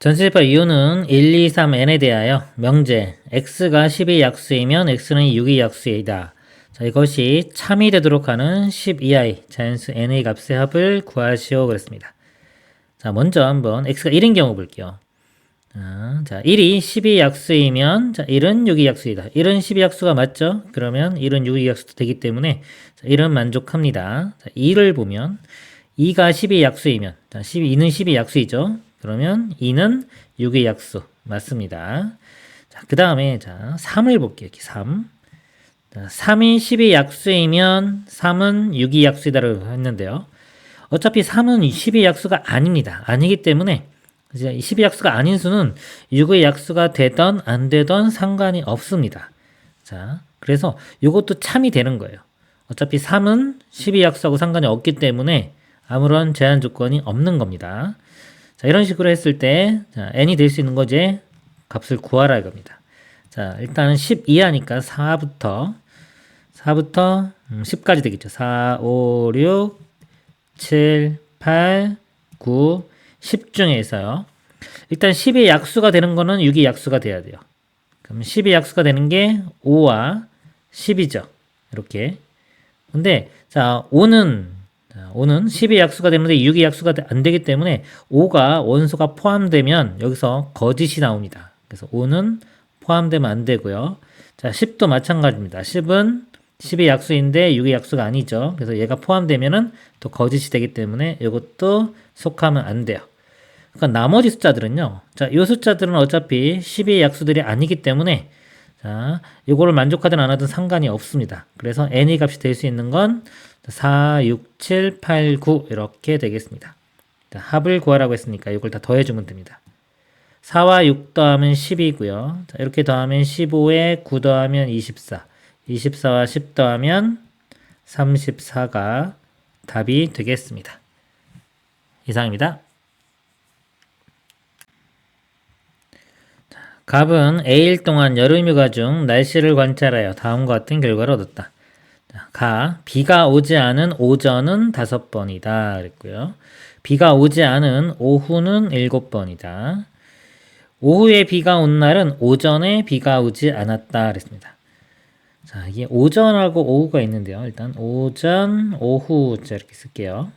전치집합 이유는 1, 2, 3, n에 대하여 명제 x가 10의 약수이면 x는 6의 약수이다. 자, 이것이 참이 되도록 하는 12i 자연수 n의 값의 합을 구하시오 그랬습니다. 자, 먼저 한번 x가 1인 경우 볼게요. 자, 1이 10의 약수이면 자, 1은 6의 약수이다. 1은 10의 약수가 맞죠? 그러면 1은 6의 약수도 되기 때문에 자, 1은 만족합니다. 자, 2를 보면 2가 10의 약수이면 자, 2는 10의 약수이죠. 그러면 2는 6의 약수 맞습니다. 자, 그 다음에 자, 3을 볼게요. 3. 자, 3이 10의 약수이면 3은 6의 약수이다라고 했는데요. 어차피 3은 10의 약수가 아닙니다. 아니기 때문에 이제 10의 약수가 아닌 수는 6의 약수가 되던 안 되던 상관이 없습니다. 자, 그래서 이것도 참이 되는 거예요. 어차피 3은 10의 약수하고 상관이 없기 때문에 아무런 제한 조건이 없는 겁니다. 자, 이런 식으로 했을 때 자, n이 될 수 있는 거지 값을 구하라 이겁니다. 자, 일단은 10 이하니까 4부터 10까지 되겠죠. 4, 5, 6, 7, 8, 9, 10 중에서요. 일단 10의 약수가 되는 거는 6의 약수가 돼야 돼요. 그럼 10의 약수가 되는 게 5와 10이죠. 이렇게. 근데 자, 5는 10의 약수가 되는데 6의 약수가 안 되기 때문에 5가 원소가 포함되면 여기서 거짓이 나옵니다. 그래서 5는 포함되면 안 되고요. 자, 10도 마찬가지입니다. 10은 10의 약수인데 6의 약수가 아니죠. 그래서 얘가 포함되면은 또 거짓이 되기 때문에 이것도 속하면 안 돼요. 그러니까 나머지 숫자들은요. 자, 이 숫자들은 어차피 10의 약수들이 아니기 때문에 자, 이거를 만족하든 안 하든 상관이 없습니다. 그래서 n의 값이 될 수 있는 건 4, 6, 7, 8, 9 이렇게 되겠습니다. 자, 합을 구하라고 했으니까 이걸 다 더해주면 됩니다. 4와 6 더하면 10이고요. 자, 이렇게 더하면 15에 9 더하면 24. 24와 10 더하면 34가 답이 되겠습니다. 이상입니다. 갑은 A일 동안 여름휴가 중 날씨를 관찰하여 다음과 같은 결과를 얻었다. 가, 비가 오지 않은 오전은 5번이다. 그랬고요. 비가 오지 않은 오후는 7번이다. 오후에 비가 온 날은 오전에 비가 오지 않았다. 그랬습니다. 자, 이게 오전하고 오후가 있는데요. 일단 오전, 오후 이렇게 쓸게요.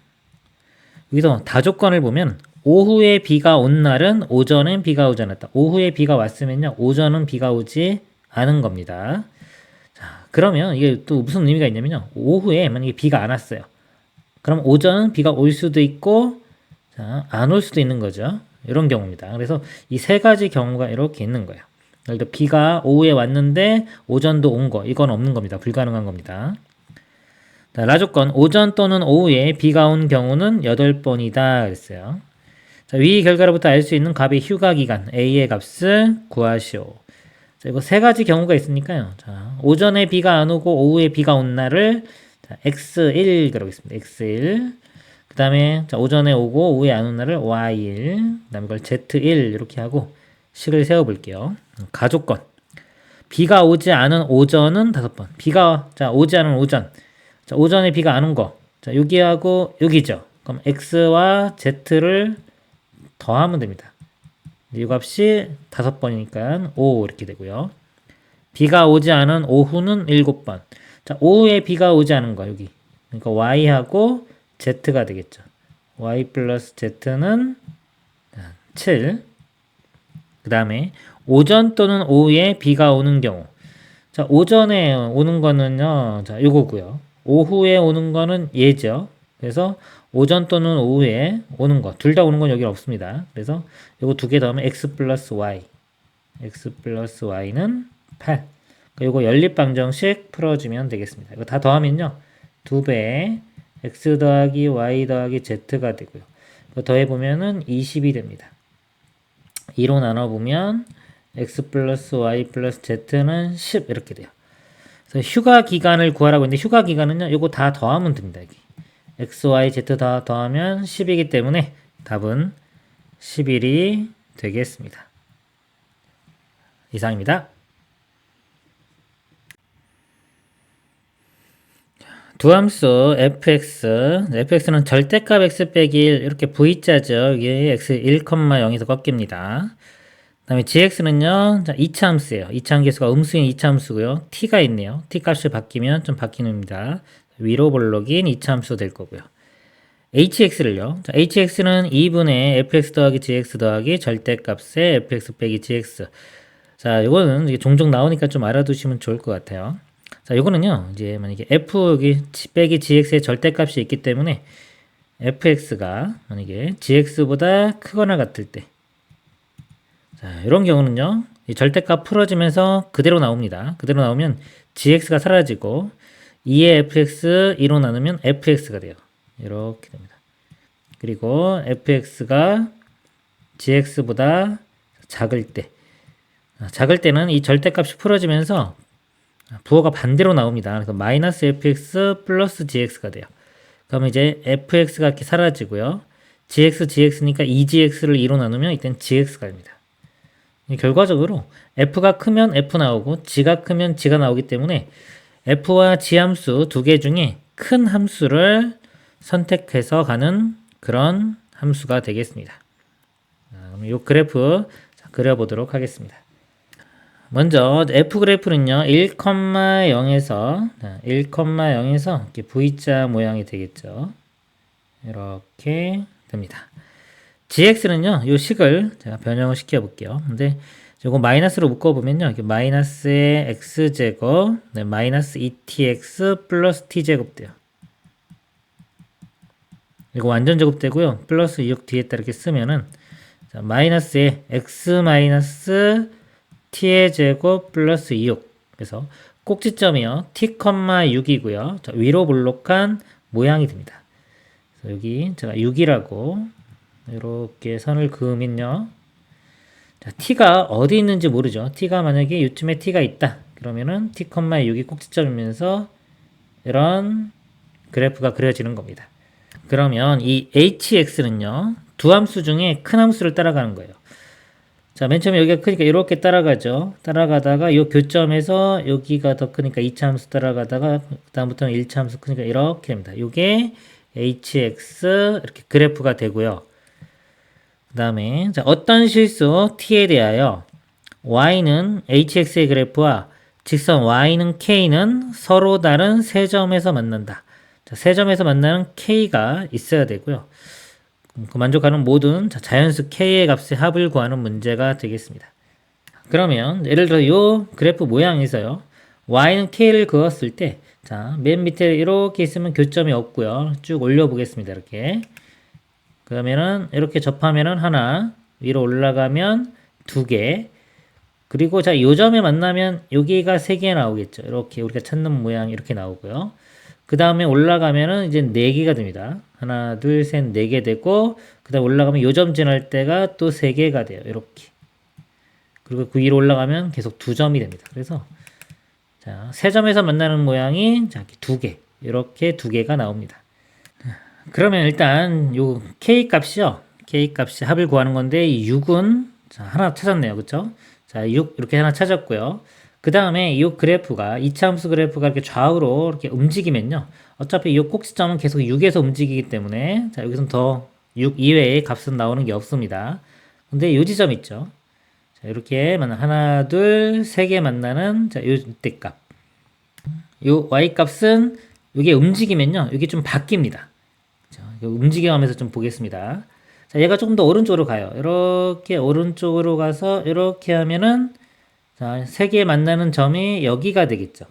여기서 다조건을 보면 오후에 비가 온 날은 오전엔 비가 오지 않았다. 오후에 비가 왔으면요. 오전은 비가 오지 않은 겁니다. 자, 그러면 이게 또 무슨 의미가 있냐면요. 오후에 만약에 비가 안 왔어요. 그럼 오전은 비가 올 수도 있고 안 올 수도 있는 거죠. 이런 경우입니다. 그래서 이 세 가지 경우가 이렇게 있는 거예요. 예를 들어 비가 오후에 왔는데 오전도 온 거. 이건 없는 겁니다. 불가능한 겁니다. 자, 라조건 오전 또는 오후에 비가 온 경우는 8번이다 그랬어요. 자, 위 결과로부터 알 수 있는 값의 휴가 기간 A의 값을 구하시오. 자, 이거 세 가지 경우가 있으니까요. 자, 오전에 비가 안 오고 오후에 비가 온 날을 자, x1 그러겠습니다. x1. 그 다음에 오전에 오고 오후에 안 온 날을 y1. 그 다음에 이걸 z1 이렇게 하고 식을 세워볼게요. 가조건. 비가 오지 않은 오전은 5번. 비가 오지 않은 오전. 자, 오전에 비가 안 온 거. 자, 여기하고 여기죠. 그럼 x와 z를 더하면 됩니다. 이 값이 5번이니까 5 이렇게 되고요. 비가 오지 않은 오후는 7번. 자, 오후에 비가 오지 않은 거 여기. 그러니까 y하고 z가 되겠죠. y 플러스 z는 7. 그 다음에 오전 또는 오후에 비가 오는 경우. 자, 오전에 오는 거는요. 자, 요거고요. 오후에 오는 거는 얘죠. 그래서 오전 또는 오후에 오는 거. 둘 다 오는 건 여기 없습니다. 그래서 요거 두 개 더하면 x 플러스 y. x 플러스 y는 8. 요거 연립방정식 풀어주면 되겠습니다. 이거 다 더하면요. 2배 x 더하기 y 더하기 z가 되고요. 이거 더해보면은 20이 됩니다. 2로 나눠보면 x 플러스 y 플러스 z는 10 이렇게 돼요. 그래서 휴가 기간을 구하라고 했는데 휴가 기간은요. 요거 다 더하면 됩니다. 여기. x, y, z 다 더하면 10이기 때문에 답은 11이 되겠습니다. 이상입니다. 두 함수 fx는 절대값 x 빼기 1 이렇게 v자죠. 이게 x 1,0에서 꺾입니다. 그 다음에 gx는요 2차 함수예요. 2차 함계수가 음수인 2차 함수고요. t가 있네요. t 값이 바뀌면 좀 바뀌는입니다. 위로 볼록인 2차 함수 될 거고요. hx를요. hx는 2분의 fx 더하기 gx 더하기 절대값의 fx 빼기 gx. 자, 요거는 이게 종종 나오니까 좀 알아두시면 좋을 것 같아요. 자, 요거는요, 이제 만약에 f 여기 빼기 gx의 절대값이 있기 때문에 fx가 만약에 gx보다 크거나 같을 때, 자, 이런 경우는요, 이 절대값 풀어지면서 그대로 나옵니다. 그대로 나오면 gx가 사라지고 2의 fx 2로 나누면 fx가 돼요. 이렇게 됩니다. 그리고 fx가 gx보다 작을 때는 이 절대값이 풀어지면서 부호가 반대로 나옵니다. 그래서 마이너스 fx 플러스 gx가 돼요. 그러면 이제 fx가 이렇게 사라지고요. gx니까 2gx를 2로 나누면 이땐 gx가 됩니다. 결과적으로 f가 크면 f 나오고 g가 크면 g가 나오기 때문에 f와 g 함수 두 개 중에 큰 함수를 선택해서 가는 그런 함수가 되겠습니다. 그럼 이 그래프 그려보도록 하겠습니다. 먼저 f 그래프는요 1,0에서 이렇게 V자 모양이 되겠죠. 이렇게 됩니다. gx는요 이 식을 제가 변형을 시켜 볼게요. 근데 이거 마이너스로 묶어보면요 마이너스의 x제곱 마이너스 2tx 플러스 t제곱 돼요. 이거 완전 제곱되고요. 플러스 6 뒤에다 이렇게 쓰면은 자, 마이너스의 x 마이너스 t의 제곱 플러스 6. 그래서 꼭지점이요. t,6이고요. 자, 위로 볼록한 모양이 됩니다. 그래서 여기 제가 6이라고 이렇게 선을 그으면요. 자, t가 어디 있는지 모르죠. t가 만약에 이쯤에 t가 있다. 그러면은 t,6이 꼭지점이면서 이런 그래프가 그려지는 겁니다. 그러면 이 hx는요. 두 함수 중에 큰 함수를 따라가는 거예요. 자, 맨 처음에 여기가 크니까 이렇게 따라가죠. 따라가다가 이 교점에서 여기가 더 크니까 2차 함수 따라가다가 그다음부터는 1차 함수 크니까 이렇게 됩니다. 이게 hx 이렇게 그래프가 되고요. 그 다음에 어떤 실수 t에 대하여 y는 hx의 그래프와 직선 y는 k는 서로 다른 세 점에서 만난다. 자, 세 점에서 만나는 k가 있어야 되고요. 그 만족하는 모든 자연수 k의 값의 합을 구하는 문제가 되겠습니다. 그러면 예를 들어 이 그래프 모양에서요. y는 k를 그었을 때 자, 맨 밑에 이렇게 있으면 교점이 없고요. 쭉 올려 보겠습니다. 이렇게. 그러면은 이렇게 접하면은 하나, 위로 올라가면 두 개. 그리고 자, 요 점에 만나면 여기가 세 개 나오겠죠. 이렇게 우리가 찾는 모양 이렇게 나오고요. 그 다음에 올라가면은 이제 4개가 됩니다. 하나, 둘, 셋, 4개 되고, 그 다음 올라가면 요점 지날 때가 또 3개가 돼요. 이렇게. 그리고 그 위로 올라가면 계속 2점이 됩니다. 그래서, 자, 세 점에서 만나는 모양이, 자, 2개. 이렇게 2개가 나옵니다. 그러면 일단, 요 K 값이요. K 값이 합을 구하는 건데, 이 6은, 자, 하나 찾았네요. 그쵸? 자, 6, 이렇게 하나 찾았고요. 그 다음에 이 그래프가 2차 함수 그래프가 이렇게 좌우로 이렇게 움직이면요. 어차피 이 꼭지점은 계속 6에서 움직이기 때문에 자, 여기서는 더 6 이외의 값은 나오는 게 없습니다. 근데 이 지점 있죠. 자, 이렇게 하나, 둘, 세 개 만나는 자, 요때 값. 요 y 값은 이게 움직이면요. 이게 좀 바뀝니다. 자, 움직여가면서 좀 보겠습니다. 자, 얘가 조금 더 오른쪽으로 가요. 이렇게 오른쪽으로 가서 이렇게 하면은 자, 세 개 만나는 점이 여기가 되겠죠.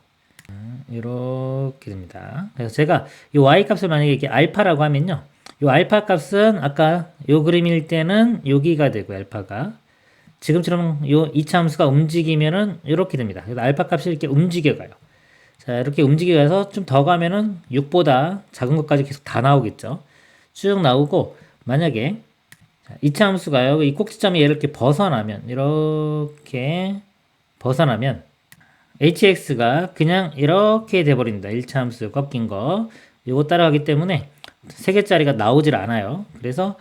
이렇게 됩니다. 그래서 제가 이 y 값을 만약에 이렇게 알파라고 하면요. 이 알파 값은 아까 요 그림일 때는 여기가 되고 알파가 지금처럼 요 2차 함수가 움직이면은 이렇게 됩니다. 그래서 알파 값이 이렇게 움직여가요. 자, 이렇게 움직여서 좀 더 가면은 6보다 작은 것까지 계속 다 나오겠죠. 쭉 나오고 만약에 2차 함수가요. 이 꼭지점이 이렇게 벗어나면 이렇게 벗어나면 hx가 그냥 이렇게 돼버립니다. 1차 함수 꺾인 거 요거 따라가기 때문에 3개짜리가 나오질 않아요. 그래서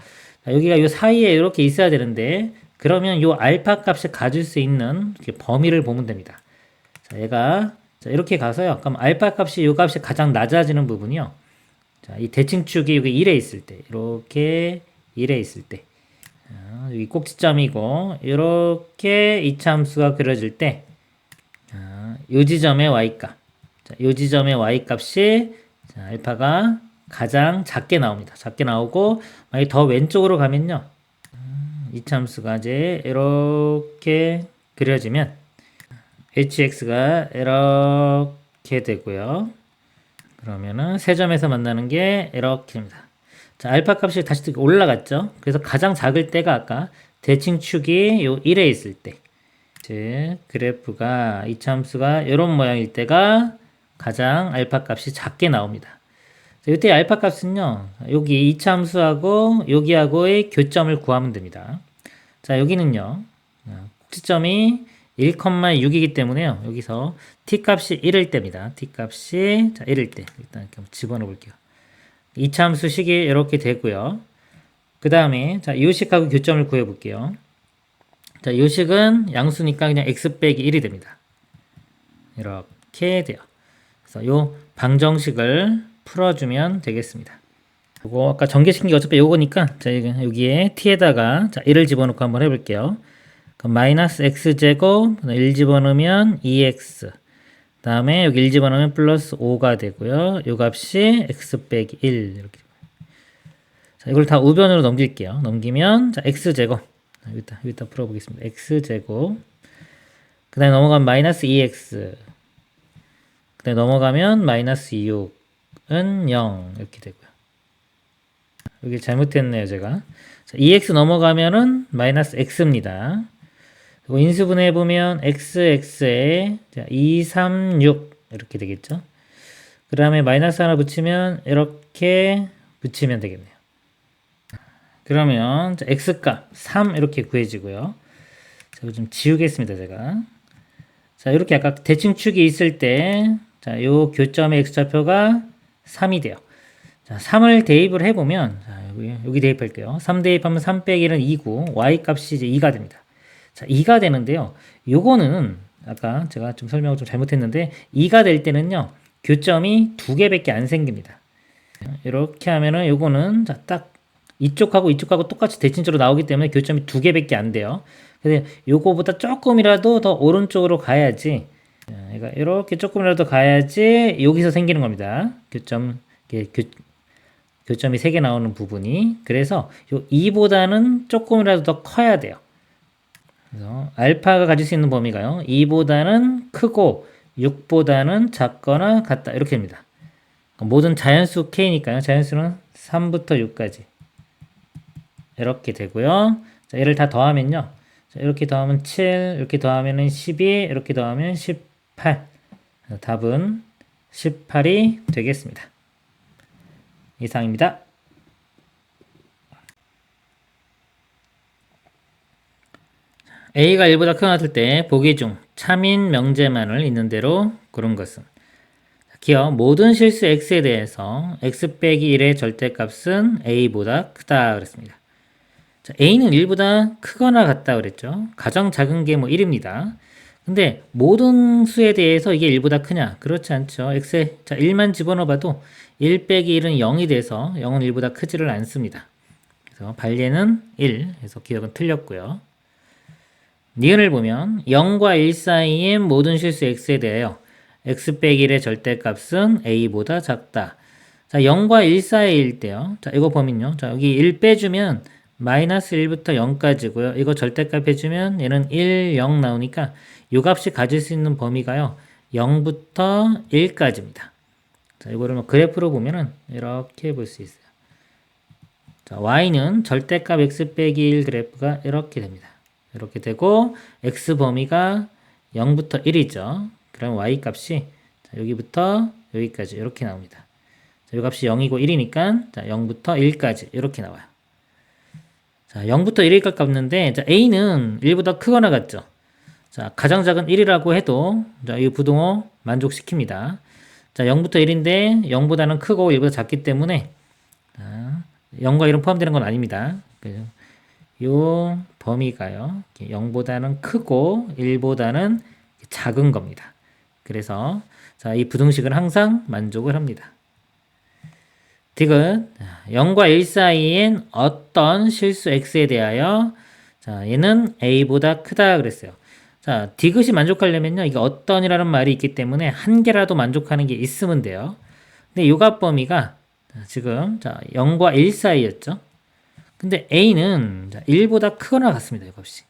여기가 요 사이에 이렇게 있어야 되는데 그러면 요 알파 값을 가질 수 있는 범위를 보면 됩니다. 자, 얘가 자, 이렇게 가서요. 그럼 알파 값이 이 값이 가장 낮아지는 부분이요. 자, 이 대칭축이 여기 1에 있을 때, 이렇게 1에 있을 때, 여기 꼭지점이고, 이렇게 이차함수가 그려질 때, 요 지점의 y값, 자, 요 지점의 y값이 자, 알파가 가장 작게 나옵니다. 작게 나오고, 만약에 더 왼쪽으로 가면요, 이차함수가 이제 이렇게 그려지면 hx가 이렇게 되고요. 그러면은 세 점에서 만나는 게 이렇게 됩니다. 자, 알파 값이 다시 올라갔죠. 그래서 가장 작을 때가 아까 대칭축이 요 1에 있을 때, 즉 그래프가 이차함수가 이런 모양일 때가 가장 알파 값이 작게 나옵니다. 자, 이때 알파 값은요, 여기 이차함수하고 여기하고의 교점을 구하면 됩니다. 자, 여기는요, 꼭지점이 1,6이기 때문에요. 여기서 t값이 1일 때입니다. t값이 자 1일 때 일단 이렇게 한번 집어넣어 볼게요. 이차함수 식이 이렇게 되고요. 그 다음에 자 요식하고 교점을 구해 볼게요. 자 요식은 양수니까 그냥 x 빼기 1이 됩니다. 이렇게 돼요. 그래서 요 방정식을 풀어주면 되겠습니다. 요거 아까 전개시킨 게 어차피 요거니까 자 여기에 t에다가 자 1을 집어넣고 한번 해볼게요. 그럼 마이너스 x제곱 1 집어넣으면 2x 그 다음에 여기 1 집어넣으면 플러스 5가 되고요. 요 값이 x 빼기 1 이렇게. 자, 이걸 다 우변으로 넘길게요. 넘기면 자 x제곱 여기다 풀어보겠습니다. x제곱 그 다음에 넘어가면 마이너스 2x 그 다음에 넘어가면 마이너스 6은 0 이렇게 되고요. 여기 잘못했네요 제가. 자, 2x 넘어가면은 마이너스 x입니다. 그리고 인수분해 보면 xx에 2, 3, 6 이렇게 되겠죠. 그 다음에 마이너스 하나 붙이면 이렇게 붙이면 되겠네요. 그러면 x값 3 이렇게 구해지고요. 자, 이거 좀 지우겠습니다 제가. 자 이렇게 아까 대칭축이 있을 때 자, 요 교점의 x좌표가 3이 돼요. 자 3을 대입을 해보면 자, 여기 대입할게요. 3 대입하면 3 빼기 1은 2고 y값이 이제 2가 됩니다. 자, 2가 되는데요. 요거는 아까 제가 좀 설명을 좀 잘못했는데 2가 될 때는요. 교점이 2개밖에 안 생깁니다. 이렇게 하면은 요거는 자, 딱 이쪽하고 똑같이 대칭적으로 나오기 때문에 교점이 2개밖에 안 돼요. 그래서 요거보다 조금이라도 더 오른쪽으로 가야지 그러니까 이렇게 조금이라도 가야지 여기서 생기는 겁니다. 교점이 3개 나오는 부분이. 그래서 요 2보다는 조금이라도 더 커야 돼요. 그래서 알파가 가질 수 있는 범위가요. 2보다는 크고 6보다는 작거나 같다. 이렇게 됩니다. 모든 자연수 K니까요. 자연수는 3부터 6까지. 이렇게 되고요. 자, 얘를 다 더하면요. 자, 이렇게 더하면 7, 이렇게 더하면 12, 이렇게 더하면 18. 답은 18이 되겠습니다. 이상입니다. A가 1보다 크거나 같을 때 보기 중 참인 명제만을 있는 대로 고른 것은 기어 모든 실수 x에 대해서 x 빼기 1의 절대값은 a보다 크다 그랬습니다. 자, a는 1보다 크거나 같다 그랬죠. 가장 작은 게 뭐 1입니다. 근데 모든 수에 대해서 이게 1보다 크냐? 그렇지 않죠. x에 자 1만 집어넣어 봐도 1 빼기 1은 0이 돼서 0은 1보다 크지를 않습니다. 그래서 발예는 1, 그래서 기억은 틀렸고요. 니은을 보면 0과 1 사이의 모든 실수 x에 대하여 x 빼기 1의 절대값은 a보다 작다. 자, 0과 1 사이일 때요. 자, 이거 보면요. 자, 여기 1 빼주면 마이너스 1부터 0까지고요. 이거 절대값 해주면 얘는 1, 0 나오니까 이 값이 가질 수 있는 범위가요. 0부터 1까지입니다. 자, 이거를 뭐 그래프로 보면은 이렇게 볼 수 있어요. 자, y는 절대값 x 빼기 1 그래프가 이렇게 됩니다. 이렇게 되고 x 범위가 0부터 1이죠. 그럼 y 값이 자, 여기부터 여기까지 이렇게 나옵니다. 자, 이 값이 0이고 1이니까 자, 0부터 1까지 이렇게 나와요. 자, 0부터 1까지 값는데 자, a는 1보다 크거나 같죠. 자, 가장 작은 1이라고 해도 자, 이 부등호 만족시킵니다. 자, 0부터 1인데 0보다는 크고 1보다 작기 때문에 자, 0과 1은 포함되는 건 아닙니다. 요 범위가요. 0보다는 크고 1보다는 작은 겁니다. 그래서 자, 이 부등식을 항상 만족을 합니다. 디귿 0과 1 사이엔 어떤 실수 x에 대하여 자, 얘는 a보다 크다 그랬어요. 자, 디귿이 만족하려면요. 이게 어떤이라는 말이 있기 때문에 한 개라도 만족하는 게 있으면 돼요. 근데 요가 범위가 지금 자, 0과 1 사이였죠. 근데 a는 1보다 크거나 같습니다. 이 값이.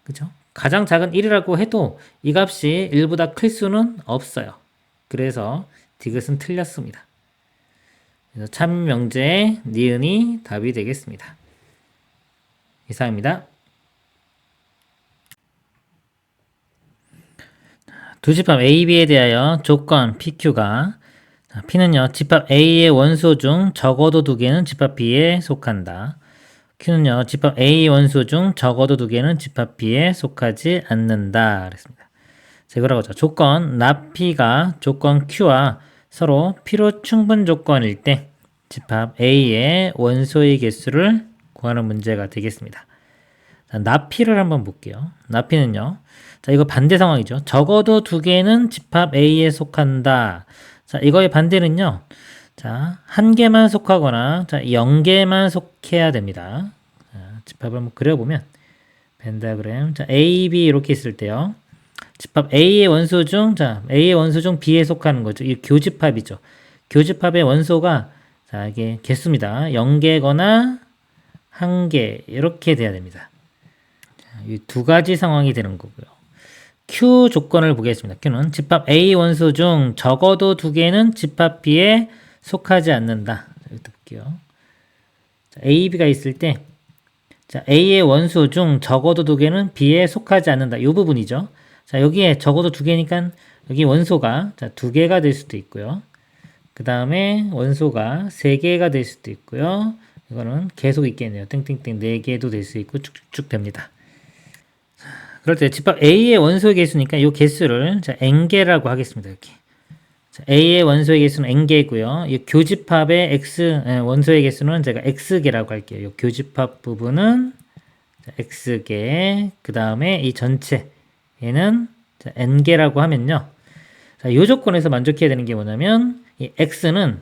그죠? 가장 작은 1이라고 해도 이 값이 1보다 클 수는 없어요. 그래서 디귿은 틀렸습니다. 그래서 참명제 니은이 답이 되겠습니다. 이상입니다. 두 집합 A, B에 대하여 조건 PQ가 P는요 집합 A의 원소 중 적어도 두 개는 집합 B에 속한다. Q는요 집합 A의 원소 중 적어도 두 개는 집합 B에 속하지 않는다. 그랬습니다. 자, 이거라고 하죠. 조건 나P가 조건 Q와 서로 필요 충분 조건일 때 집합 A의 원소의 개수를 구하는 문제가 되겠습니다. 자, 나P를 한번 볼게요. 나P는요. 자, 이거 반대 상황이죠. 적어도 두 개는 집합 A에 속한다. 자, 이거의 반대는요. 자, 한 개만 속하거나, 자, 0개만 속해야 됩니다. 자, 집합을 한번 그려보면, 펜다그램. 자, A, B 이렇게 있을 때요. 집합 A의 원소 중, 자, A의 원소 중 B에 속하는 거죠. 이 교집합이죠. 교집합의 원소가, 자, 이게 개수입니다. 0개거나 1개, 이렇게 돼야 됩니다. 이 두 가지 상황이 되는 거고요. Q 조건을 보겠습니다. Q는 집합 A 원소 중 적어도 두 개는 집합 B에 속하지 않는다. 여기 볼게요. 자, A, B가 있을 때 자, A의 원소 중 적어도 두 개는 B에 속하지 않는다. 이 부분이죠. 자, 여기에 적어도 두 개니까 여기 원소가 자, 두 개가 될 수도 있고요. 그 다음에 원소가 세 개가 될 수도 있고요. 이거는 계속 있겠네요. 땡땡땡 네 개도 될 수 있고 쭉쭉 됩니다. 그럴 때 집합 A의 원소의 개수니까 이 개수를 자, n개라고 하겠습니다. 이렇게. 자, A의 원소의 개수는 n개고요. 이 교집합의 x 원소의 개수는 제가 x개라고 할게요. 이 교집합 부분은 자, x개. 그 다음에 이 전체 얘는 자, n개라고 하면요. 자, 이 조건에서 만족해야 되는 게 뭐냐면 이 x는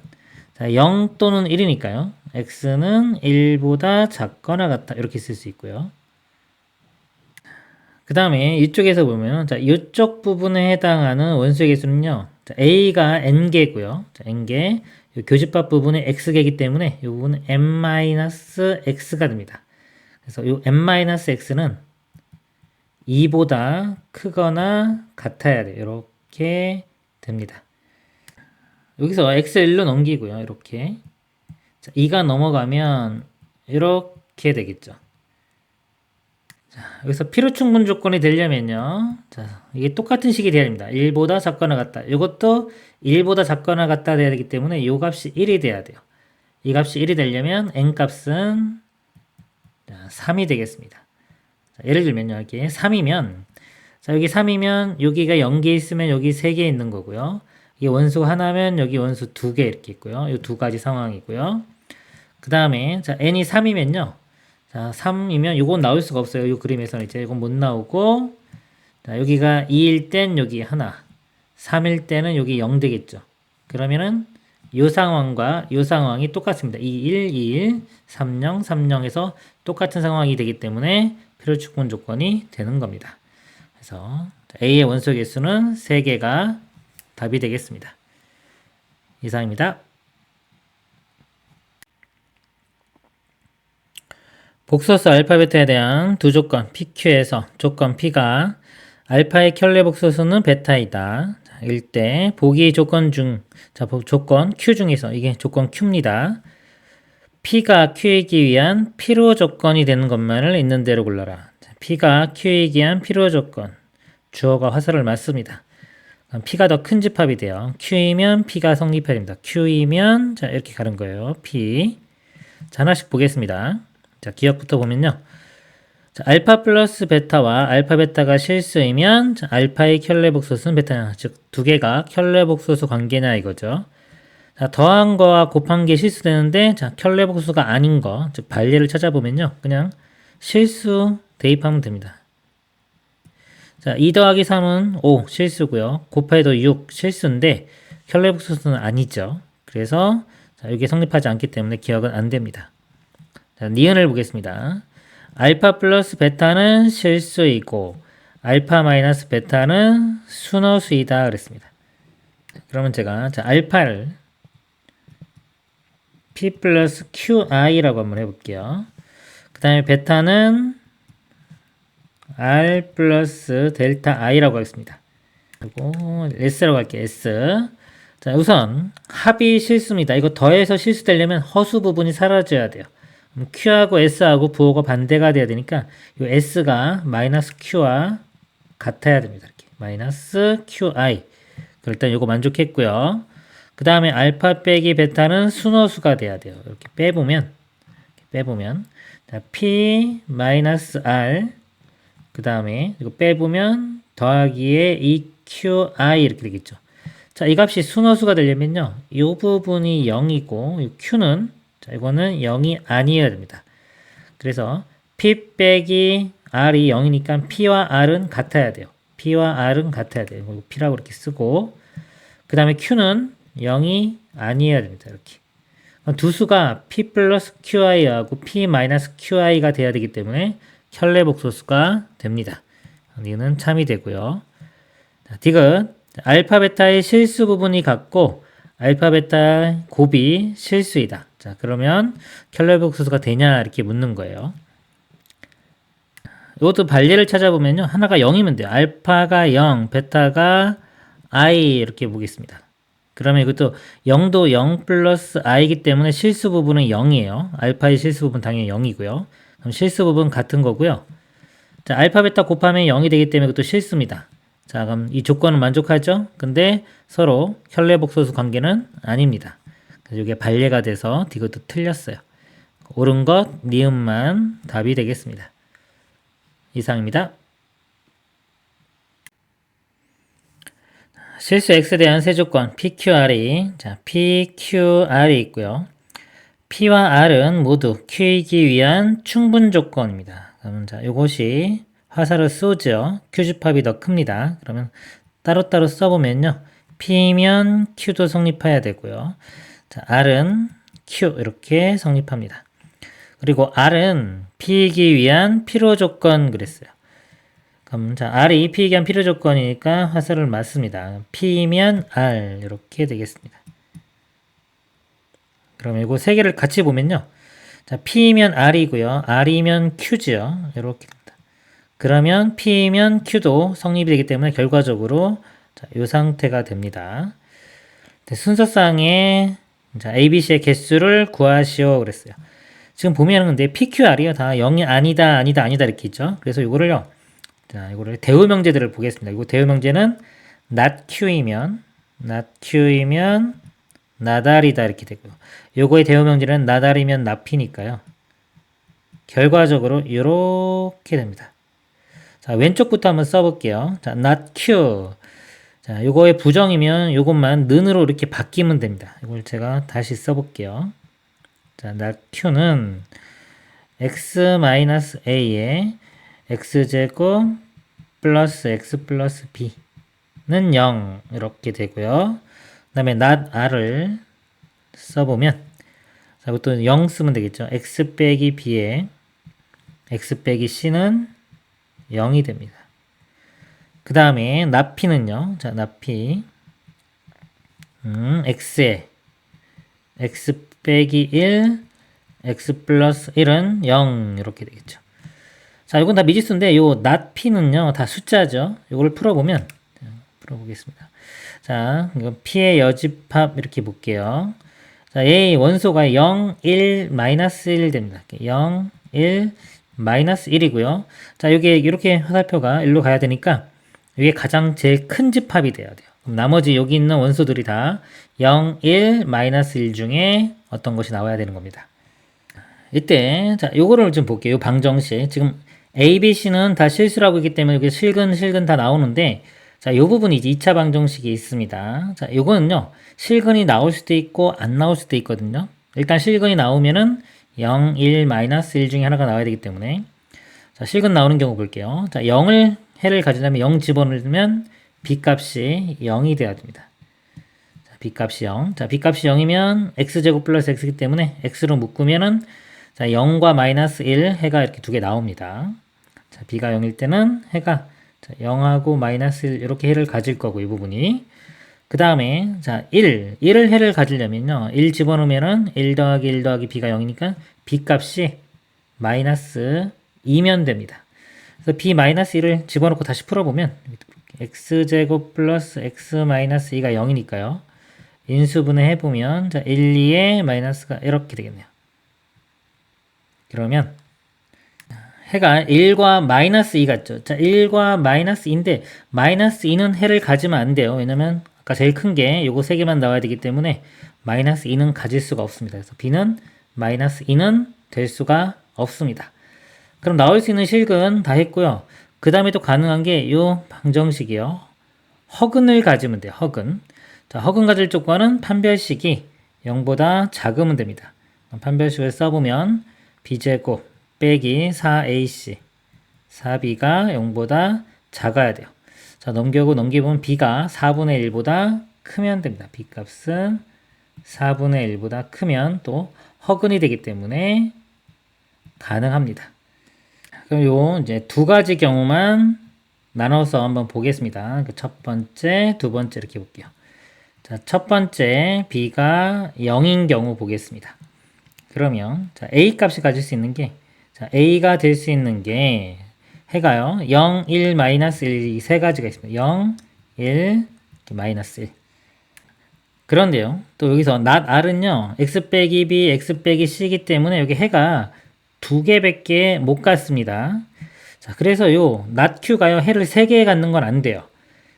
자, 0 또는 1이니까요. x는 1보다 작거나 같다. 이렇게 쓸 수 있고요. 그 다음에 이쪽에서 보면 자, 이쪽 부분에 해당하는 원소의 개수는요. 자, A가 n개고요. 자, n개. 교집합 부분이 x개이기 때문에 이 부분은 n-x가 됩니다. 그래서 이 n-x는 2보다 크거나 같아야 돼요. 이렇게 됩니다. 여기서 x1로 넘기고요. 이렇게. 자, 2가 넘어가면 이렇게 되겠죠. 자, 여기서 필요충분 조건이 되려면요. 자, 이게 똑같은 식이 돼야 됩니다. 1보다 작거나 같다. 이것도 1보다 작거나 같다 돼야 되기 때문에 이 값이 1이 돼야 돼요. 이 값이 1이 되려면 n값은 3이 되겠습니다. 자, 예를 들면요. 이렇게 3이면 자, 여기 3이면 여기가 0개 있으면 여기 3개 있는 거고요. 이게 원수 하나면 여기 원수 2개 이렇게 있고요. 이 두 가지 상황이고요. 그 다음에 자, n이 3이면요. 자, 3이면 이건 나올 수가 없어요. 이 그림에서는 이제 이건 못 나오고 자, 여기가 2일 땐 여기 하나 3일 때는 여기 0 되겠죠. 그러면은 이 상황과 이 상황이 똑같습니다. 21, 21, 30, 30에서 똑같은 상황이 되기 때문에 필요충분 조건이 되는 겁니다. 그래서 A의 원소 개수는 3개가 답이 되겠습니다. 이상입니다. 복소수 알파 베타에 대한 두 조건 PQ에서 조건 P가 알파의 켤레 복소수는 베타이다. 일 때 보기 조건 중 자, 조건 Q 중에서 이게 조건 Q입니다. P가 Q이기 위한 필요 조건이 되는 것만을 있는 대로 골라라. 자, P가 Q이기 위한 필요 조건 주어가 화살을 맞습니다. P가 더 큰 집합이 돼요. Q이면 P가 성립해야 됩니다. Q이면 자 이렇게 가는 거예요. P 자 하나씩 보겠습니다. 자, 기억부터 보면요. 자, 알파 플러스 베타와 알파 베타가 실수이면 자, 알파의 켤레 복소수는 베타냐. 즉, 두 개가 켤레 복소수 관계냐 이거죠. 자, 더한 거와 곱한 게 실수되는데 자, 켤레 복소수가 아닌 거, 즉 반례를 찾아보면요. 그냥 실수 대입하면 됩니다. 자, 2 더하기 3은 5 실수고요. 곱해도 6 실수인데 켤레복소수는 아니죠. 그래서 자, 이게 성립하지 않기 때문에 기억은 안 됩니다. 자, 니은을 보겠습니다. 알파 플러스 베타는 실수이고 알파 마이너스 베타는 순허수이다 그랬습니다. 그러면 제가 자, 알파를 P 플러스 QI라고 한번 해볼게요. 그 다음에 베타는 R 플러스 델타 I라고 하겠습니다. 그리고 S라고 할게요. S. 자, 우선 합이 실수입니다. 이거 더해서 실수되려면 허수 부분이 사라져야 돼요. Q하고 S하고 부호가 반대가 돼야 되니까 이 S가 마이너스 Q와 같아야 됩니다. 이렇게 마이너스 QI. 일단 이거 만족했고요. 그 다음에 알파 빼기 베타는 순허수가 돼야 돼요. 이렇게 빼보면 자, P 마이너스 R 그 다음에 이거 빼보면 더하기에 EQI 이렇게 되겠죠. 자, 이 값이 순허수가 되려면요. 이 부분이 0이고 이 Q는 자, 이거는 0이 아니어야 됩니다. 그래서 P 빼기 R이 0이니까 P와 R은 같아야 돼요. P와 R은 같아야 돼요. 이거 P라고 이렇게 쓰고 그 다음에 Q는 0이 아니어야 됩니다. 이렇게. 두 수가 P 플러스 QI하고 P 마이너스 QI가 돼야 되기 때문에 켤레복소수가 됩니다. 이는 참이 되고요. 자, 디귿 알파 베타의 실수 부분이 같고 알파 베타 곱이 실수이다. 자, 그러면 켤레복소수가 되냐 이렇게 묻는 거예요. 이것도 반례를 찾아보면요. 하나가 0이면 돼요. 알파가 0, 베타가 I 이렇게 보겠습니다. 그러면 이것도 0도 0 플러스 i이기 때문에 실수 부분은 0이에요. 알파의 실수 부분 당연히 0이고요. 그럼 실수 부분 같은 거고요. 자, 알파 베타 곱하면 0이 되기 때문에 이것도 실수입니다. 자, 그럼 이 조건은 만족하죠? 근데 서로 켤레복소수 관계는 아닙니다. 그래서 이게 반례가 돼서 이것도 틀렸어요. 옳은 것 니은만 답이 되겠습니다. 이상입니다. 실수 X에 대한 세 조건 PQR이 자 PQR이 있고요. P와 R은 모두 Q이기 위한 충분 조건입니다. 그러면 자 요것이 화살을 쏘죠. Q집합이 더 큽니다. 그러면 따로따로 써보면요. P면 Q도 성립해야 되고요. 자 R은 Q 이렇게 성립합니다. 그리고 R은 P이기 위한 필요 조건 그랬어요. 그럼 자 R이 P이기 위한 필요 조건이니까 화살을 맞습니다. P면 R 이렇게 되겠습니다. 그럼 이거 세 개를 같이 보면요. 자 P면 R이고요. R이면 Q죠. 이렇게 됩니다. 그러면 P면 Q도 성립이 되기 때문에 결과적으로 자, 이 상태가 됩니다. 순서상에 자, ABC의 개수를 구하시오 그랬어요. 지금 보면은 근데 PQR이요. 다 0이 아니다 이렇게 있죠. 그래서 이거를요. 자, 이거를 대우명제들을 보겠습니다. 이거 대우명제는 not Q이면 나달이다 이렇게 되고요. 요거의 대우명제는 나달이면 나피니까요. 결과적으로 이렇게 됩니다. 자, 왼쪽부터 한번 써볼게요. 자, not Q. 자, 요거의 부정이면 요것만 는으로 이렇게 바뀌면 됩니다. 이걸 제가 다시 써볼게요. 자, not Q는 x-a에 x제곱 플러스 x 플러스 b는 0 이렇게 되고요. 그 다음에 not r을 써보면 자, 이것도 0 쓰면 되겠죠. x 빼기 b에 x 빼기 c는 0이 됩니다. 그 다음에 not p는요. 자, not p x에 x 빼기 1 x 플러스 1은 0 이렇게 되겠죠. 자, 이건 다 미지수인데 요 not p는요 다 숫자죠. 이걸 풀어보면 풀어보겠습니다. 자, 이거 p의 여집합 이렇게 볼게요. 자, A 원소가 0, 1, 마이너스 1 됩니다. 0, 1, 마이너스 1이고요. 자, 이게 이렇게 화살표가 1로 가야 되니까 이게 가장 제일 큰 집합이 돼야 돼요. 그럼 나머지 여기 있는 원소들이 다 0, 1, 마이너스 1 중에 어떤 것이 나와야 되는 겁니다. 이때 자, 요거를 좀 볼게요. 요 방정식. 지금 A, B, C는 다 실수라고 있기 때문에 여기 실근 다 나오는데 자, 요 부분이 이제 2차 방정식이 있습니다. 자, 요거는요. 실근이 나올 수도 있고 안 나올 수도 있거든요. 일단 실근이 나오면은 0, 1, 마이너스 1 중에 하나가 나와야 되기 때문에 자, 실근 나오는 경우 볼게요. 자, 0을 해를 가지려면 0 집어넣으면 b값이 0이 돼야 됩니다. 자, b값이 0. 자, b값이 0이면 x제곱 플러스 x이기 때문에 x로 묶으면은 자, 0과 마이너스 1 해가 이렇게 두 개 나옵니다. 자, b가 0일 때는 해가 자, 0하고 마이너스 1 이렇게 해를 가질 거고 이 부분이 그 다음에 자 1을 해를 가지려면요 1 집어넣으면은 1 더하기 1 더하기 b가 0이니까 b값이 마이너스 2면 됩니다. 그래서 b 마이너스 1을 집어넣고 다시 풀어보면 x제곱 플러스 x 마이너스 2가 0이니까요. 인수분해 해보면 자 1, 2에 마이너스가 이렇게 되겠네요. 그러면 해가 1과 마이너스 2 같죠. 자 1과 마이너스 2인데 마이너스 2는 해를 가지면 안 돼요. 왜냐면 아까 제일 큰 게 요거 3개만 나와야 되기 때문에 마이너스 2는 가질 수가 없습니다. 그래서 b는 마이너스 2는 될 수가 없습니다. 그럼 나올 수 있는 실근 다 했고요. 그 다음에 또 가능한 게 요 방정식이요. 허근을 가지면 돼요. 허근. 자, 허근 가질 조건은 판별식이 0보다 작으면 됩니다. 판별식을 써보면 b제곱 빼기 4ac 4b가 0보다 작아야 돼요. 자, 넘기보면 b가 4분의 1보다 크면 됩니다. b값은 4분의 1보다 크면 또 허근이 되기 때문에 가능합니다. 그럼 요 이제 두 가지 경우만 나눠서 한번 보겠습니다. 그 첫 번째, 두 번째 이렇게 볼게요. 자, 첫 번째 b가 0인 경우 보겠습니다. 그러면 자, a 값이 가질 수 있는 게 자, a가 될 수 있는 게 해가요. 0, 1, 마이너스 1 이 세 가지가 있습니다. 0, 1, 마이너스 1. 그런데요. 또 여기서 not r은요. x 빼기 b, x 빼기 c이기 때문에 여기 해가 두 개밖에 못 갔습니다. 자, 그래서 요 not q가요. 해를 세 개 갖는 건 안 돼요.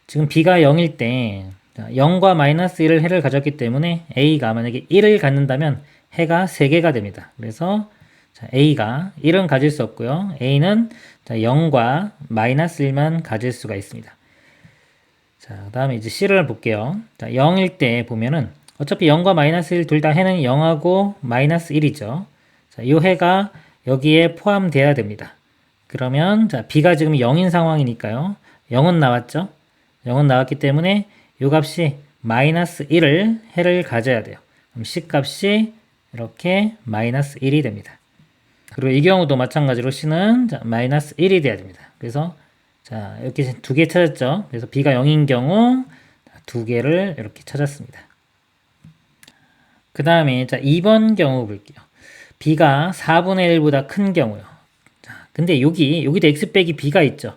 지금 b가 0일 때 0과 마이너스 1을 해를 가졌기 때문에 a가 만약에 1을 갖는다면 해가 3개가 됩니다. 그래서 자, a가 1은 가질 수 없고요. a는 자, 0과 마이너스 1만 가질 수가 있습니다. 자, 그 다음에 이제 c를 볼게요. 자, 0일 때 보면은 어차피 0과 마이너스 1 둘 다 해는 0하고 마이너스 1이죠. 자, 이 해가 여기에 포함돼야 됩니다. 그러면 자, b가 지금 0인 상황이니까요. 0은 나왔죠. 0은 나왔기 때문에 이 값이 마이너스 1을 해를 가져야 돼요. 그럼 c 값이 이렇게 마이너스 1이 됩니다. 그리고 이 경우도 마찬가지로 c는 자, 마이너스 1이 돼야 됩니다. 그래서 자, 이렇게 두 개 찾았죠. 그래서 b가 0인 경우 두 개를 이렇게 찾았습니다. 그 다음에 자, 2번 경우 볼게요. b가 4분의 1보다 큰 경우요. 자, 근데 여기도 x 빼기 b가 있죠.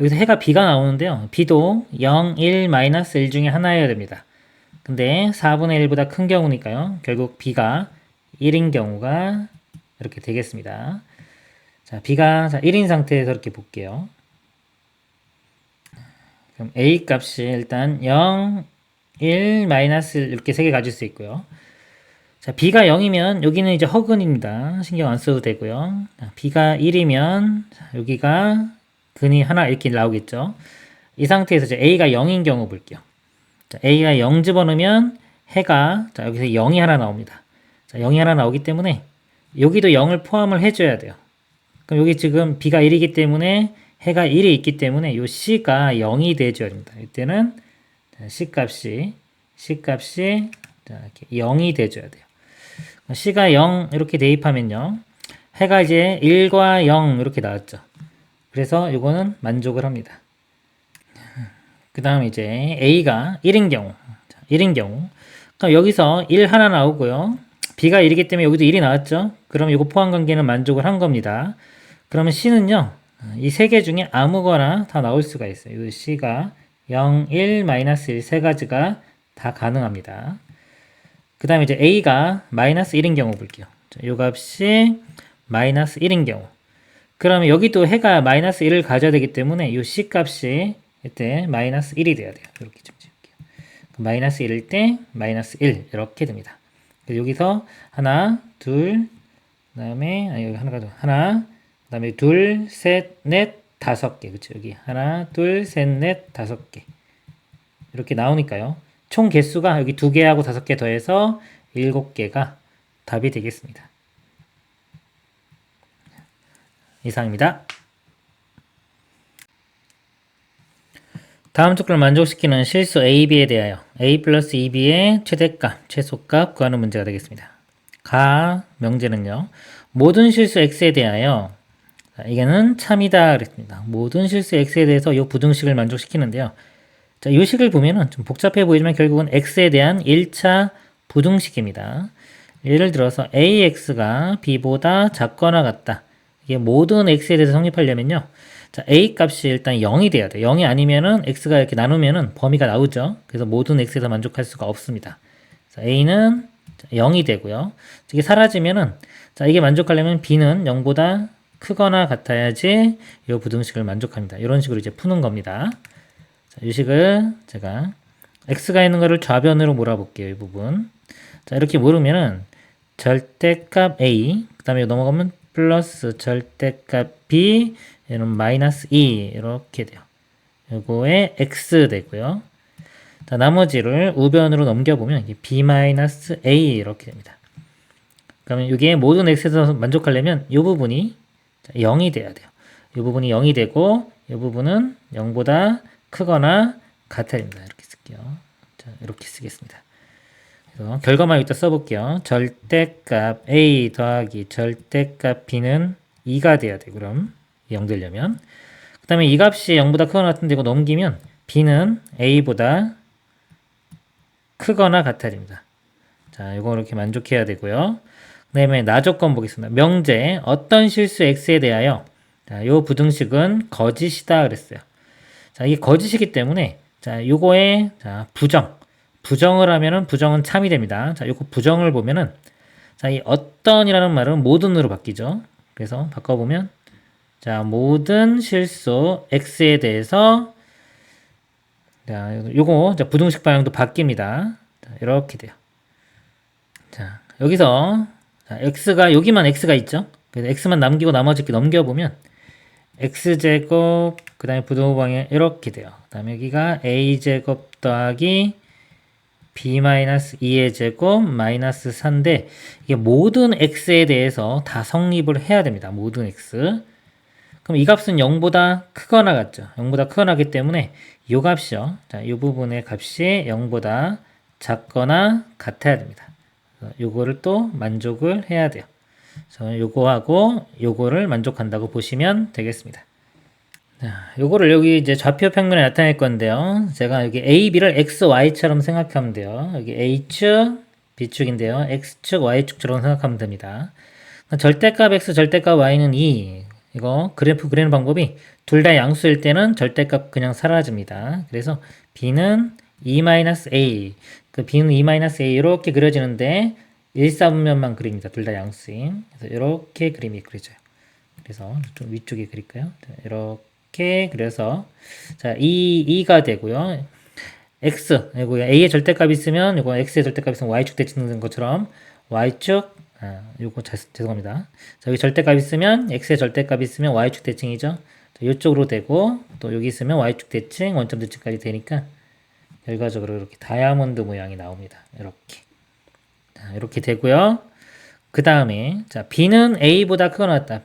여기서 해가 b가 나오는데요. b도 0, 1, 마이너스 1 중에 하나여야 됩니다. 근데 4분의 1보다 큰 경우니까요. 결국 b가 1인 경우가 이렇게 되겠습니다. 자, b가 1인 상태에서 이렇게 볼게요. 그럼 a 값이 일단 0, 1, 마이너스 1 이렇게 세 개 가질 수 있고요. 자, b가 0이면 여기는 이제 허근입니다. 신경 안 써도 되고요. 자, b가 1이면 여기가 근이 하나 이렇게 나오겠죠. 이 상태에서 이제 a가 0인 경우 볼게요. 자, a가 0 집어넣으면 해가 자, 여기서 0이 하나 나옵니다. 자, 0이 하나 나오기 때문에 여기도 0을 포함을 해줘야 돼요. 그럼 여기 지금 b가 1이기 때문에 해가 1이 있기 때문에 이 c가 0이 돼줘야 됩니다. 이때는 c 값이 자, 이렇게 0이 돼줘야 돼요. c가 0 이렇게 대입하면요. 해가 이제 1과 0 이렇게 나왔죠. 그래서 이거는 만족을 합니다. 그 다음에 이제 a가 1인 경우. 자, 1인 경우. 그럼 여기서 1 하나 나오고요. b가 1이기 때문에 여기도 1이 나왔죠. 그럼 이거 포함 관계는 만족을 한 겁니다. 그러면 c는요. 이 세 개 중에 아무거나 다 나올 수가 있어요. 이 c가 0, 1, 마이너스 1 세 가지가 다 가능합니다. 그 다음에 이제 a가 마이너스 1인 경우 볼게요. 자, 이 값이 마이너스 1인 경우. 그러면 여기도 해가 마이너스 1을 가져야 되기 때문에 이 c 값이 이때 마이너스 1이 돼야 돼요. 이렇게 좀 지울게요. 마이너스 1일 때 마이너스 1 이렇게 됩니다. 여기서 하나, 둘, 그 다음에 여기 하나가 더 하나, 그 다음에 둘, 셋, 넷, 다섯 개. 그쵸? 여기 하나, 둘, 셋, 넷, 다섯 개. 이렇게 나오니까요. 총 개수가 여기 2개하고 5개 더해서 7개가 답이 되겠습니다. 이상입니다. 다음 조건을 만족시키는 실수 A, B에 대하여 A 플러스 2B의 최대값, 최소값 구하는 문제가 되겠습니다. 가 명제는요. 모든 실수 X에 대하여 자, 이게는 참이다 그랬습니다. 모든 실수 X에 대해서 이 부등식을 만족시키는데요. 자, 이 식을 보면은 좀 복잡해 보이지만 결국은 X에 대한 1차 부등식입니다. 예를 들어서 AX가 B보다 작거나 같다. 이게 모든 X에 대해서 성립하려면요. 자, A 값이 일단 0이 돼야 돼요. 0이 아니면은 X가 이렇게 나누면은 범위가 나오죠. 그래서 모든 X에서 만족할 수가 없습니다. 자, A는 0이 되고요. 이게 사라지면은, 자, 이게 만족하려면 B는 0보다 크거나 같아야지 이 부등식을 만족합니다. 이런 식으로 이제 푸는 겁니다. 자, 이 식을 제가 X가 있는 거를 좌변으로 몰아볼게요. 이 부분. 자, 이렇게 모르면은 절대값 A, 그 다음에 넘어가면 플러스 절대값 B, 얘는 마이너스 2 이렇게 돼요. 요거에 X 되고요. 자, 나머지를 우변으로 넘겨보면 이게 B 마이너스 A 이렇게 됩니다. 그러면 이게 모든 X에서 만족하려면 이 부분이 0이 돼야 돼요. 이 부분이 0이 되고 이 부분은 0보다 크거나 같아야 됩니다. 이렇게 쓸게요. 자, 이렇게 쓰겠습니다. 그래서 결과만 여기다 써볼게요. 절대값 A 더하기 절대값 B는 2가 돼야 돼. 그럼 0 되려면. 그 다음에 이 값이 0보다 크거나 같은데 이거 넘기면 B는 A보다 크거나 같아야 됩니다. 자, 이거 이렇게 만족해야 되고요. 그 다음에 나 조건 보겠습니다. 명제 어떤 실수 X에 대하여 자, 요 부등식은 거짓이다 그랬어요. 자, 이게 거짓이기 때문에 자, 요거에 자, 부정을 하면은 부정은 참이 됩니다. 자, 요거 부정을 보면은 자, 이 어떤이라는 말은 모든으로 바뀌죠. 그래서 바꿔보면 자, 모든 실수 X에 대해서 자, 요거 자, 부등식 방향도 바뀝니다. 자, 이렇게 돼요. 자, 여기서 자, X가 여기만 X가 있죠. 그래서 X만 남기고 나머지 게 넘겨보면 X제곱 그 다음에 부등호 방향 이렇게 돼요. 그 다음에 여기가 A제곱 더하기 B-2의 제곱 마이너스 4인데 이게 모든 X에 대해서 다 성립을 해야 됩니다. 모든 X. 그럼 이 값은 0보다 크거나 같죠. 0보다 크거나 하기 때문에 이 값이요. 자, 이 부분의 값이 0보다 작거나 같아야 됩니다. 요거를 또 만족을 해야 돼요. 그래서 요거하고 요거를 만족한다고 보시면 되겠습니다. 자, 요거를 여기 이제 좌표 평면에 나타낼 건데요. 제가 여기 A, B를 X, Y처럼 생각하면 돼요. 여기 A축, B축인데요. X축, Y축처럼 생각하면 됩니다. 절대값 X, 절대값 Y는 2. 이거 그래프 그리는 방법이 둘 다 양수일 때는 절대값 그냥 사라집니다. 그래서 B는 2-A, 그 B는 2-A 이렇게 그려지는데 1사분면만 그립니다. 둘 다 양수인. 그래서 이렇게 그림이 그려져요. 그래서 좀 위쪽에 그릴까요? 자, 이렇게 그래서 자, 2가 되고요. X, 그리고 A의 절대값이 있으면 이거 X의 절대값이 있으면 Y축 대칭된 것처럼 Y축 요거 죄송합니다. 자, 여기 절대값 있으면 X의 절대값 있으면 Y축 대칭이죠. 자, 이쪽으로 되고 또 여기 있으면 Y축 대칭, 원점 대칭까지 되니까 결과적으로 이렇게 다이아몬드 모양이 나옵니다. 이렇게. 자, 이렇게 되고요. 그 다음에 자, B는 A보다 크거나 같다.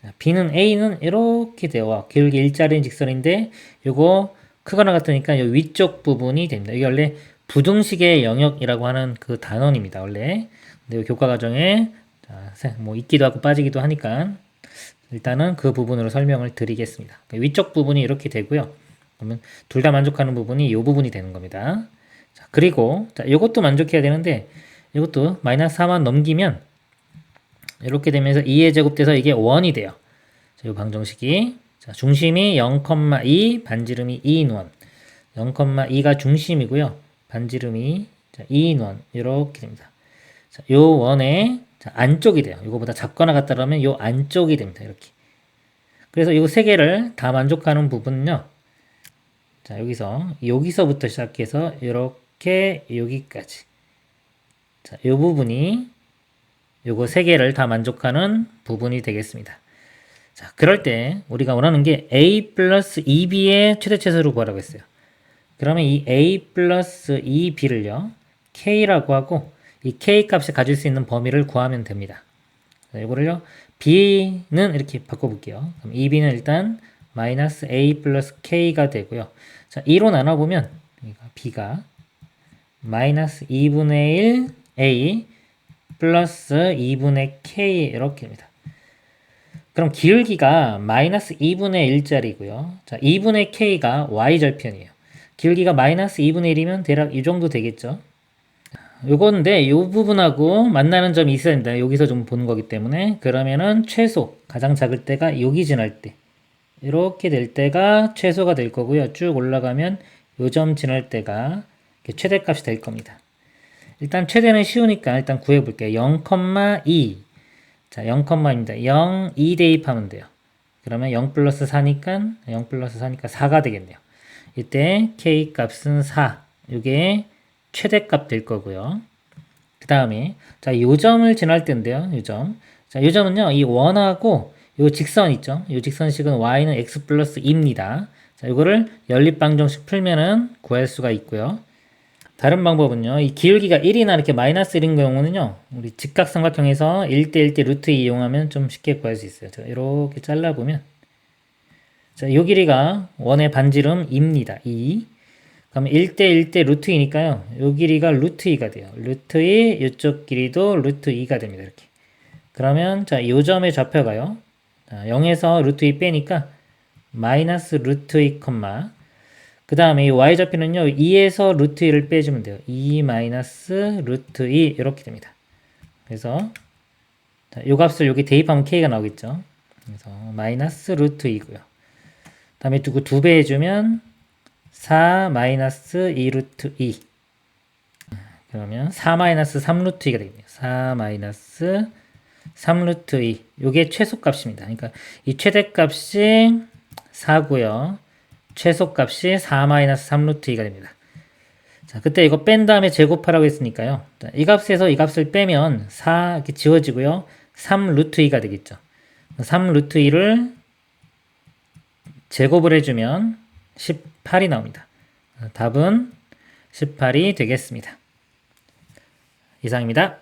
자, B는 A는 이렇게 되어 길게 일자리인 직선인데 요거 크거나 같으니까 요 위쪽 부분이 됩니다. 이게 원래 부등식의 영역이라고 하는 그 단원입니다. 원래. 근데 교과 과정에 자, 뭐 있기도 하고 빠지기도 하니까 일단은 그 부분으로 설명을 드리겠습니다. 위쪽 부분이 이렇게 되고요. 그러면 둘 다 만족하는 부분이 이 부분이 되는 겁니다. 자, 그리고 자, 이것도 만족해야 되는데 이것도 마이너스 4만 넘기면 이렇게 되면서 2의 제곱돼서 이게 1이 돼요. 자, 이 방정식이 자, 중심이 0,2 반지름이 2인 원 0,2가 중심이고요. 반지름이 2인 원 이렇게 됩니다. 자, 요 원의 자, 안쪽이 돼요. 이거보다 작거나 같다라면 요 안쪽이 됩니다. 이렇게. 그래서 이 세 개를 다 만족하는 부분은요. 자, 여기서부터 시작해서 이렇게 여기까지. 자, 요 부분이 요거 세 개를 다 만족하는 부분이 되겠습니다. 자, 그럴 때 우리가 원하는 게 A 플러스 2B의 최대치수를 구하라고 했어요. 그러면 이 A 플러스 2B를요. K라고 하고 이 K 값이 가질 수 있는 범위를 구하면 됩니다. 자, 이거를요. B는 이렇게 바꿔볼게요. 그럼 2B는 일단 마이너스 a 플러스 k가 되고요. 자, 2로 나눠보면 b가 마이너스 2분의 1 a 플러스 2분의 k 이렇게 됩니다. 그럼 기울기가 마이너스 2분의 1짜리고요. 자, 2분의 k가 y절편이에요. 기울기가 마이너스 2분의 1이면 대략 이 정도 되겠죠. 요건데 요 부분하고 만나는 점이 있어야 됩니다. 여기서 좀 보는 거기 때문에. 그러면은 최소 가장 작을 때가 여기 지날 때 이렇게 될 때가 최소가 될 거고요. 쭉 올라가면 요 점 지날 때가 최대값이 될 겁니다. 일단 최대는 쉬우니까 일단 구해볼게요. 0,2 자 0,2입니다. 0, 2 대입하면 돼요. 그러면 0 플러스 4니까 0 플러스 4니까 4가 되겠네요. 이때 k 값은 4 이게 최대값 될 거고요. 그 다음에 자 요점을 지날 때인데요. 요점 자 요점은요 이 원하고 요 직선 있죠. 요 직선식은 y는 x 플러스 2입니다. 자 이거를 연립방정식 풀면은 구할 수가 있고요. 다른 방법은요. 이 기울기가 1이나 이렇게 마이너스 1인 경우는요. 우리 직각삼각형에서 1대 1대 루트 2 이용하면 좀 쉽게 구할 수 있어요. 자, 이렇게 잘라보면 자, 요 길이가 원의 반지름 2입니다. 2. 그러면 1대 1대 루트 2니까요. 요 길이가 루트 2가 돼요. 루트 2, 이쪽 길이도 루트 2가 됩니다. 이렇게. 그러면 자, 요 점의 좌표가요. 자, 0에서 루트 2 빼니까 마이너스 루트 2, 그 다음에 이 y좌표는요 2에서 루트 2를 빼주면 돼요. 2 마이너스 루트 2 이렇게 됩니다. 그래서 이 값을 여기 대입하면 k가 나오겠죠. 그래서 마이너스 루트 2고요. 다음에 두고 2배 해주면 4 마이너스 2 루트 2 그러면 4 마이너스 3 루트 2가 되겠네요. 4 마이너스 3 루트 2 요게 최소값입니다. 그러니까 이 최대값이 4고요. 최소값이 4-3 루트 2가 됩니다. 자, 그때 이거 뺀 다음에 제곱하라고 했으니까요. 자, 이 값에서 이 값을 빼면 4 이렇게 지워지고요. 3 루트 2가 되겠죠. 3 루트 2를 제곱을 해주면 18이 나옵니다. 답은 18이 되겠습니다. 이상입니다.